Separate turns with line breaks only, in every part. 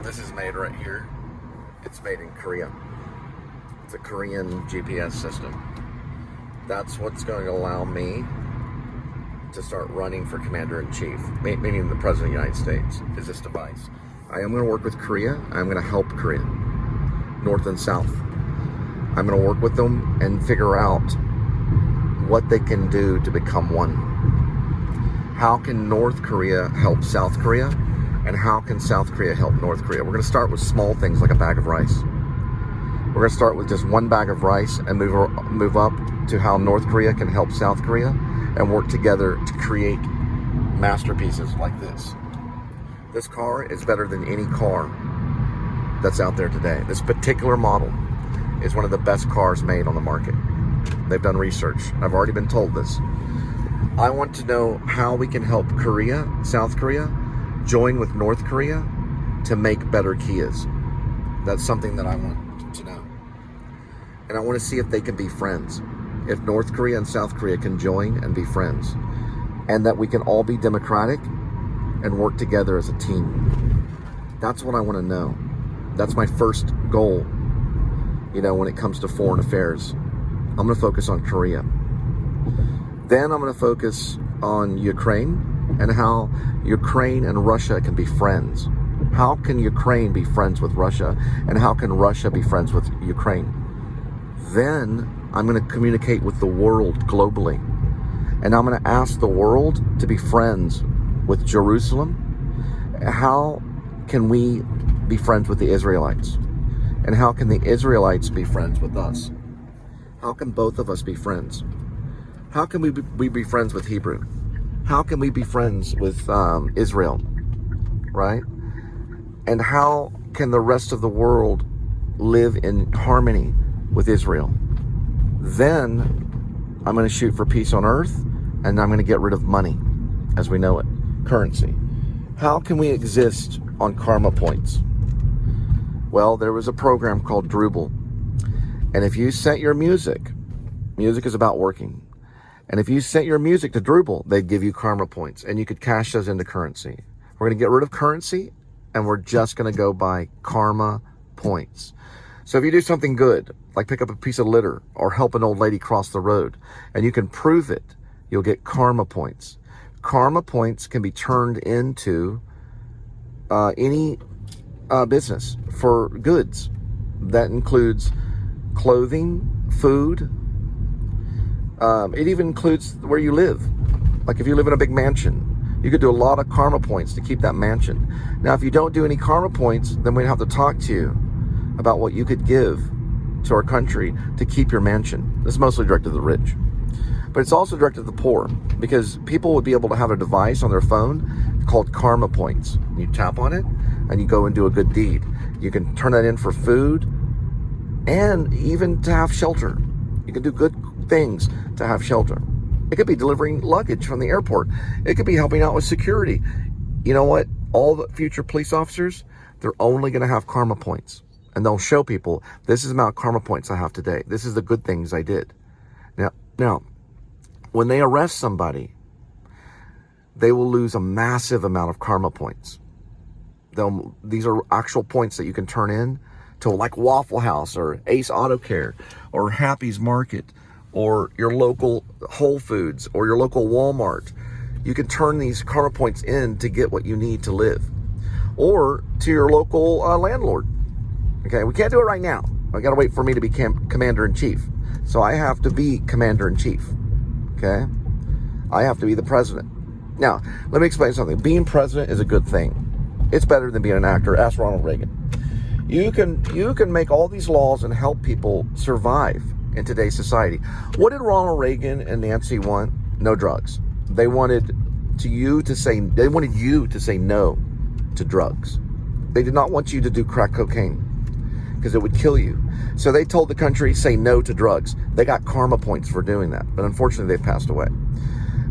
This is made right here. It's made in Korea. It's a Korean GPS system. That's what's going to allow me to start running for Commander-in-Chief, meaning the President of the United States, is this device. I am going to work with Korea. I'm going to help Korea, North and South. I'm going to work with them and figure out what they can do to become one. How can North Korea help South Korea? And how can South Korea help North Korea? We're going to start with small things like a bag of rice. We're going to start with just one bag of rice and move up to how North Korea can help South Korea and work together to create masterpieces like this. This car is better than any car that's out there today. This particular model is one of the best cars made on the market. They've done research. I've already been told this. I want to know how we can help Korea, South Korea, join with North Korea to make better Kias. That's something that I want to know. And I want to see if they can be friends. If North Korea and South Korea can join and be friends. And that we can all be democratic and work together as a team. That's what I want to know. That's my first goal, when it comes to foreign affairs. I'm going to focus on Korea. Then I'm going to focus on Ukraine and how Ukraine and Russia can be friends. How can Ukraine be friends with Russia? And how can Russia be friends with Ukraine? Then I'm going to communicate with the world globally. And I'm going to ask the world to be friends with Jerusalem. How can we be friends with the Israelites? And how can the Israelites be friends with us? How can both of us be friends? How can we be friends with Hebrew? How can we be friends with Israel, right? And how can the rest of the world live in harmony with Israel? Then I'm going to shoot for peace on earth, and I'm going to get rid of money as we know it, currency. How can we exist on karma points? Well, there was a program called Drupal. And if you sent your music is about working. And if you sent your music to Drupal, they'd give you karma points and you could cash those into currency. We're going to get rid of currency and we're just going to go by karma points. So if you do something good, like pick up a piece of litter or help an old lady cross the road, and you can prove it, you'll get karma points. Karma points can be turned into any business for goods. That includes clothing, food. It even includes where you live. Like if you live in a big mansion, you could do a lot of karma points to keep that mansion. Now, if you don't do any karma points, then we'd have to talk to you about what you could give to our country to keep your mansion. This is mostly directed to the rich. But it's also directed to the poor, because people would be able to have a device on their phone called Karma Points. You tap on it and you go and do a good deed. You can turn that in for food and even to have shelter. You can do good things to have shelter. It could be delivering luggage from the airport. It could be helping out with security. You know what? All the future police officers, they're only going to have karma points. And they'll show people, this is the amount of karma points I have today. This is the good things I did. Now, when they arrest somebody, they will lose a massive amount of karma points. These are actual points that you can turn in to, like Waffle House or Ace Auto Care or Happy's Market or your local Whole Foods or your local Walmart. You can turn these karma points in to get what you need to live, or to your local landlord. Okay, we can't do it right now. I got to wait for me to be Commander-in-Chief. So I have to be Commander-in-Chief. Okay? I have to be the president. Now, let me explain something. Being president is a good thing. It's better than being an actor. Ask Ronald Reagan. You can make all these laws and help people survive in today's society. What did Ronald Reagan and Nancy want? No drugs. They wanted you to say no to drugs. They did not want you to do crack cocaine, because it would kill you. So they told the country, say no to drugs. They got karma points for doing that. But unfortunately, they've passed away.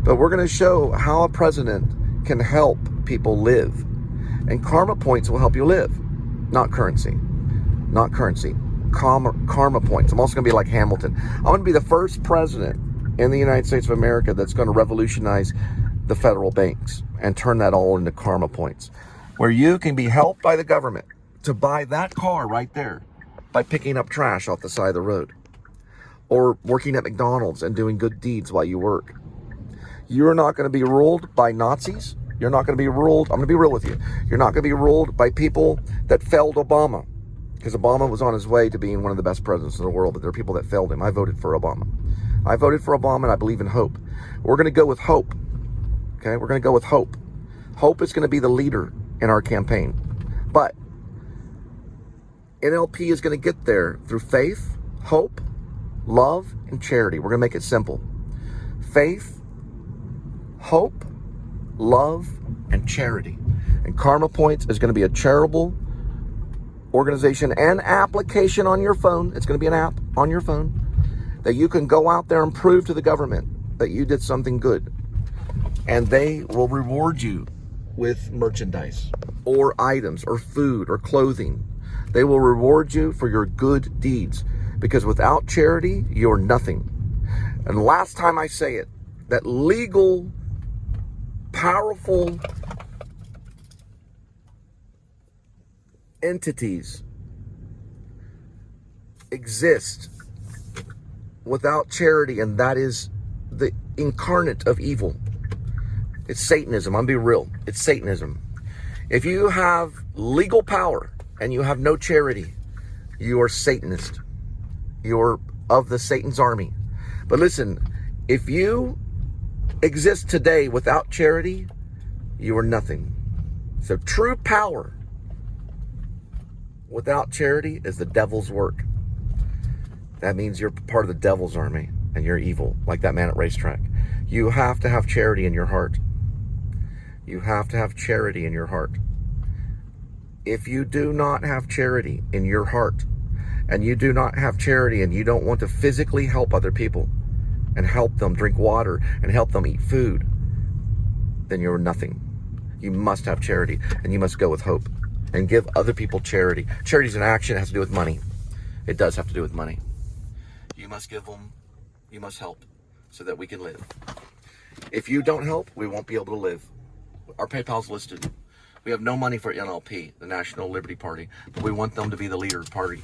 But we're going to show how a president can help people live. And karma points will help you live. Not currency. Not currency. Karma points. I'm also going to be like Hamilton. I'm going to be the first president in the United States of America that's going to revolutionize the federal banks and turn that all into karma points, where you can be helped by the government to buy that car right there by picking up trash off the side of the road or working at McDonald's and doing good deeds while you work. You're not going to be ruled by Nazis. You're not going to be ruled, I'm going to be real with you. You're not going to be ruled by people that failed Obama, because Obama was on his way to being one of the best presidents in the world, but there are people that failed him. I voted for Obama. I voted for Obama, and I believe in hope. We're going to go with hope. Okay, we're going to go with hope. Hope is going to be the leader in our campaign. But NLP is going to get there through faith, hope, love, and charity. We're going to make it simple. Faith, hope, love, and charity. And Karma Points is going to be a charitable organization and application on your phone. It's going to be an app on your phone that you can go out there and prove to the government that you did something good. And they will reward you with merchandise or items or food or clothing. They will reward you for your good deeds, because without charity, you're nothing. And last time I say it, that legal, powerful entities exist without charity, and that is the incarnate of evil. It's Satanism. I'm being real. It's Satanism. If you have legal power and you have no charity, you are Satanist. You're of the Satan's army. But listen, if you exist today without charity, you are nothing. So true power without charity is the devil's work. That means you're part of the devil's army and you're evil, like that man at racetrack. You have to have charity in your heart. You have to have charity in your heart. If you do not have charity in your heart, and you do not have charity and you don't want to physically help other people and help them drink water and help them eat food, then you're nothing. You must have charity, and you must go with hope and give other people charity. Charity is an action. It has to do with money. It does have to do with money. You must give them, you must help so that we can live. If you don't help, we won't be able to live. Our PayPal's listed. We have no money for NLP, the National Liberty Party, but we want them to be the leader party.